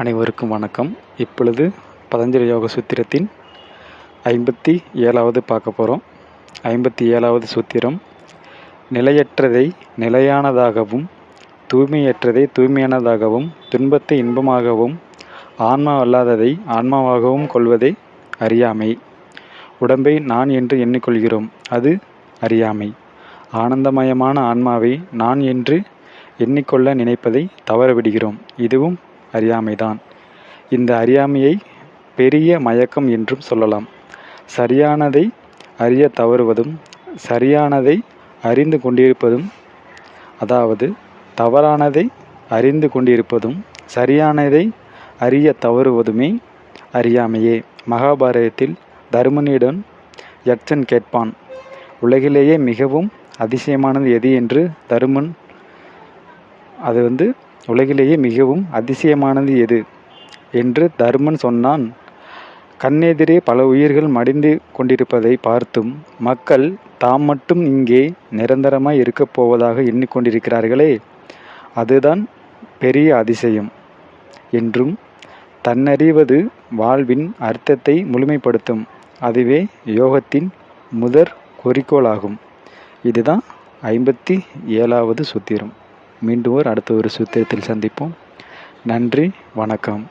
அனைவருக்கும் வணக்கம். இப்பொழுது பதஞ்சலி யோக சூத்திரத்தின் 57வது பார்க்க போகிறோம். 57வது சூத்திரம்: நிலையற்றதை நிலையானதாகவும், தூய்மையற்றதை தூய்மையானதாகவும், துன்பத்தை இன்பமாகவும், ஆன்மா அல்லாததை ஆன்மாவாகவும் கொள்வதே அறியாமை. உடம்பை நான் என்று எண்ணிக்கொள்கிறோம், அது அறியாமை. ஆனந்தமயமான ஆன்மாவை நான் என்று எண்ணிக்கொள்ள நினைப்பதை தவறவிடுகிறோம், இதுவும் அறியாமைதான். இந்த அறியாமையை பெரிய மயக்கம் என்றும் சொல்லலாம். சரியானதை அறிய தவறுவதும், சரியானதை அறிந்து கொண்டிருப்பதும், அதாவது தவறானதை அறிந்து கொண்டிருப்பதும், சரியானதை அறிய தவறுவதுமே அறியாமையே. மகாபாரதத்தில் தருமனிடம் யட்சன் கேட்பான், உலகிலேயே மிகவும் அதிசயமானது எது என்று. தருமன் உலகிலேயே மிகவும் அதிசயமானது எது என்று தருமன் சொன்னான். கண்ணெதிரே பல உயிர்கள் மடிந்து கொண்டிருப்பதை பார்த்தும் மக்கள் தாம் மட்டும் இங்கே நிரந்தரமாய் இருக்கப் போவதாக எண்ணிக்கொண்டிருக்கிறார்களே, அதுதான் பெரிய அதிசயம் என்றும், தன்னறிவது வாழ்வின் அர்த்தத்தை முழுமைப்படுத்தும், அதுவே யோகத்தின் முதற் குறிக்கோளாகும். இதுதான் 57வது சூத்திரம். மீண்டும் அடுத்த ஒரு சூத்திரத்தில் சந்திப்போம். நன்றி, வணக்கம்.